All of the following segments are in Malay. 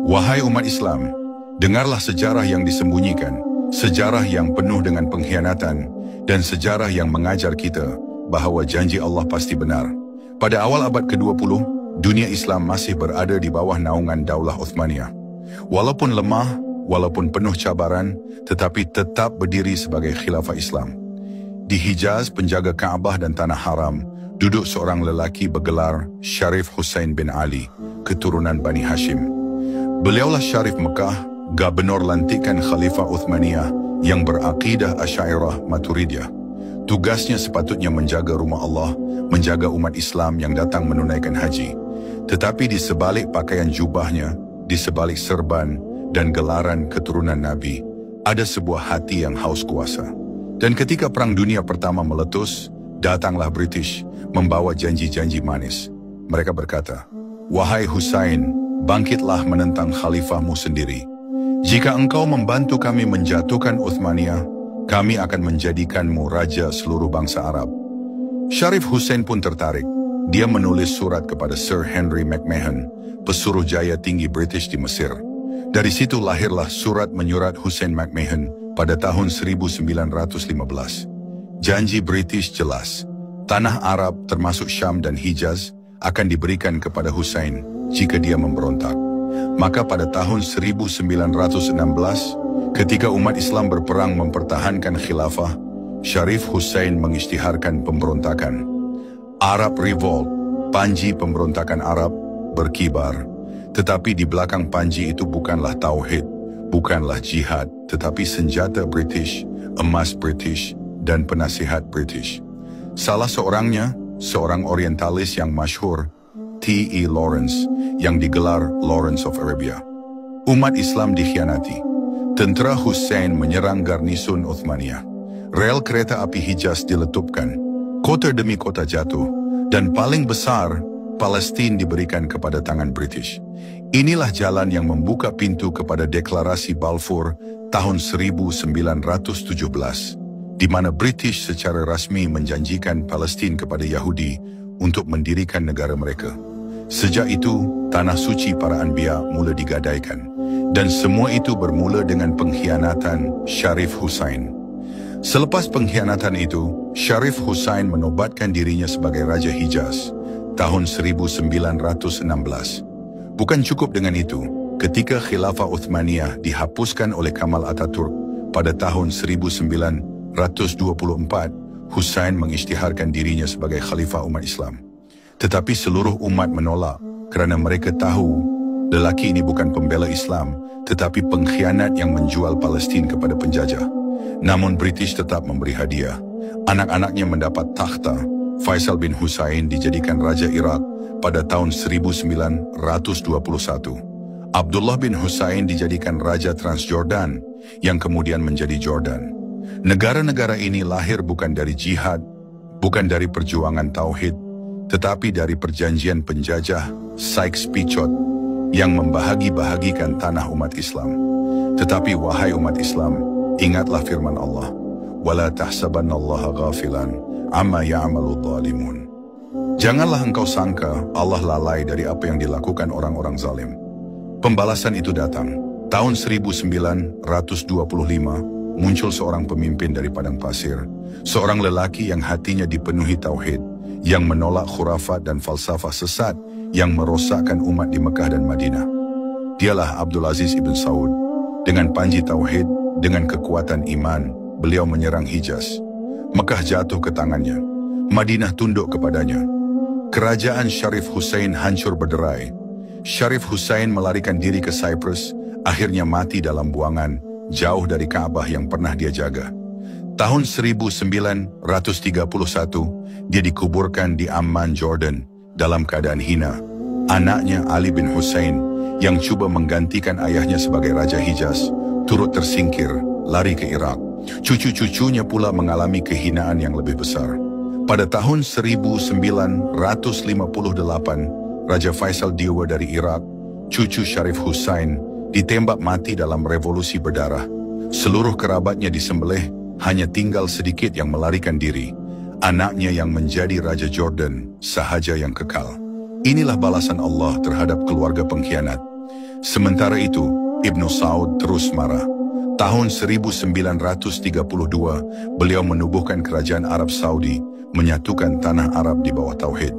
Wahai umat Islam, dengarlah sejarah yang disembunyikan, sejarah yang penuh dengan pengkhianatan, dan sejarah yang mengajar kita bahawa janji Allah pasti benar. Pada awal abad ke-20, dunia Islam masih berada di bawah naungan Daulah Uthmaniyah. Walaupun lemah, walaupun penuh cabaran, tetapi tetap berdiri sebagai khilafah Islam. Di Hijaz, penjaga Kaabah dan Tanah Haram, duduk seorang lelaki bergelar Syarif Hussain bin Ali, keturunan Bani Hashim. Beliaulah Syarif Mekah, gubernur lantikan Khalifah Uthmaniyah yang berakidah Asy'ariyah Maturidiyah. Tugasnya sepatutnya menjaga rumah Allah, menjaga umat Islam yang datang menunaikan haji. Tetapi di sebalik pakaian jubahnya, di sebalik serban dan gelaran keturunan Nabi, ada sebuah hati yang haus kuasa. Dan ketika Perang Dunia Pertama meletus, datanglah British membawa janji-janji manis. Mereka berkata, "Wahai Hussein, bangkitlah menentang khalifahmu sendiri. Jika engkau membantu kami menjatuhkan Uthmaniyah, kami akan menjadikanmu raja seluruh bangsa Arab." Syarif Hussain pun tertarik. Dia menulis surat kepada Sir Henry McMahon, pesuruh jaya tinggi British di Mesir. Dari situ lahirlah surat menyurat Hussein McMahon pada tahun 1915. Janji British jelas, tanah Arab termasuk Syam dan Hijaz akan diberikan kepada Hussein jika dia memberontak. Maka pada tahun 1916, ketika umat Islam berperang mempertahankan khilafah, Syarif Hussain mengisytiharkan pemberontakan. Arab Revolt, panji pemberontakan Arab, berkibar. Tetapi di belakang panji itu bukanlah tauhid, bukanlah jihad, tetapi senjata British, emas British, dan penasihat British. Salah seorangnya, seorang orientalis yang masyhur, T.E. Lawrence, yang digelar Lawrence of Arabia. Umat Islam dikhianati. Tentera Hussein menyerang garnisun Uthmaniyah. Rel kereta api Hijaz diletupkan. Kota demi kota jatuh. Dan paling besar, Palestin diberikan kepada tangan British. Inilah jalan yang membuka pintu kepada deklarasi Balfour tahun 1917, di mana British secara rasmi menjanjikan Palestin kepada Yahudi untuk mendirikan negara mereka. Sejak itu, tanah suci para anbiya mula digadaikan. Dan semua itu bermula dengan pengkhianatan Syarif Hussain. Selepas pengkhianatan itu, Syarif Hussain menobatkan dirinya sebagai Raja Hijaz tahun 1916. Bukan cukup dengan itu, ketika Khilafah Uthmaniyah dihapuskan oleh Kamal Ataturk pada tahun 1924, Hussain mengisytiharkan dirinya sebagai Khalifah umat Islam. Tetapi seluruh umat menolak kerana mereka tahu lelaki ini bukan pembela Islam, tetapi pengkhianat yang menjual Palestin kepada penjajah. Namun British tetap memberi hadiah. Anak-anaknya mendapat takhta. Faisal bin Hussein dijadikan Raja Iraq pada tahun 1921. Abdullah bin Hussein dijadikan Raja Transjordan yang kemudian menjadi Jordan. Negara-negara ini lahir bukan dari jihad, bukan dari perjuangan tauhid, tetapi dari perjanjian penjajah Sykes-Picot yang membahagi-bahagikan tanah umat Islam. Tetapi wahai umat Islam, ingatlah firman Allah, "Wala tahsabannallaha ghafilan amma ya'malu dhalimun." Janganlah engkau sangka Allah lalai dari apa yang dilakukan orang-orang zalim. Pembalasan itu datang. Tahun 1925 muncul seorang pemimpin dari padang pasir, seorang lelaki yang hatinya dipenuhi tauhid, yang menolak khurafat dan falsafah sesat yang merosakkan umat di Mekah dan Madinah. Dialah Abdul Aziz ibn Saud. Dengan panji tauhid, dengan kekuatan iman, beliau menyerang Hijaz. Mekah jatuh ke tangannya. Madinah tunduk kepadanya. Kerajaan Syarif Hussain hancur berderai. Syarif Hussain melarikan diri ke Cyprus, akhirnya mati dalam buangan, jauh dari Kaabah yang pernah dia jaga. Tahun 1931, dia dikuburkan di Amman, Jordan, dalam keadaan hina. Anaknya Ali bin Hussein, yang cuba menggantikan ayahnya sebagai Raja Hijaz, turut tersingkir, lari ke Irak. Cucu-cucunya pula mengalami kehinaan yang lebih besar. Pada tahun 1958, Raja Faisal Diwa dari Irak, cucu Syarif Hussain, ditembak mati dalam revolusi berdarah. Seluruh kerabatnya disembelih, hanya tinggal sedikit yang melarikan diri. Anaknya yang menjadi Raja Jordan, sahaja yang kekal. Inilah balasan Allah terhadap keluarga pengkhianat. Sementara itu, Ibnu Saud terus marah. Tahun 1932, beliau menubuhkan kerajaan Arab Saudi, menyatukan tanah Arab di bawah tauhid.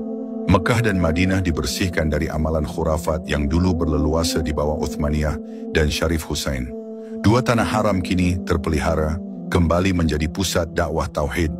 Mekah dan Madinah dibersihkan dari amalan khurafat yang dulu berleluasa di bawah Uthmaniyah dan Syarif Hussein. Dua tanah haram kini terpelihara, kembali menjadi pusat dakwah tauhid.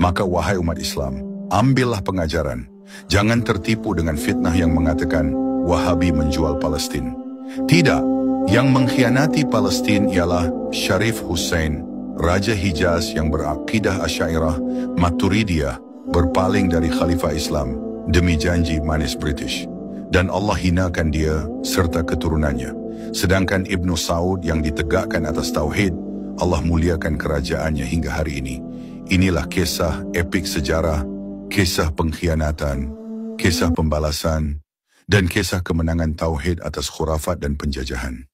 Maka wahai umat Islam, ambillah pengajaran. Jangan tertipu dengan fitnah yang mengatakan Wahabi menjual Palestin. Tidak, yang mengkhianati Palestin ialah Syarif Hussein, Raja Hijaz yang berakidah Asy'ariyah Maturidiyah, berpaling dari Khalifah Islam demi janji manis British. Dan Allah hinakan dia serta keturunannya. Sedangkan Ibnu Saud yang ditegakkan atas tauhid, Allah muliakan kerajaannya hingga hari ini. Inilah kisah epik sejarah, kisah pengkhianatan, kisah pembalasan, dan kisah kemenangan tauhid atas khurafat dan penjajahan.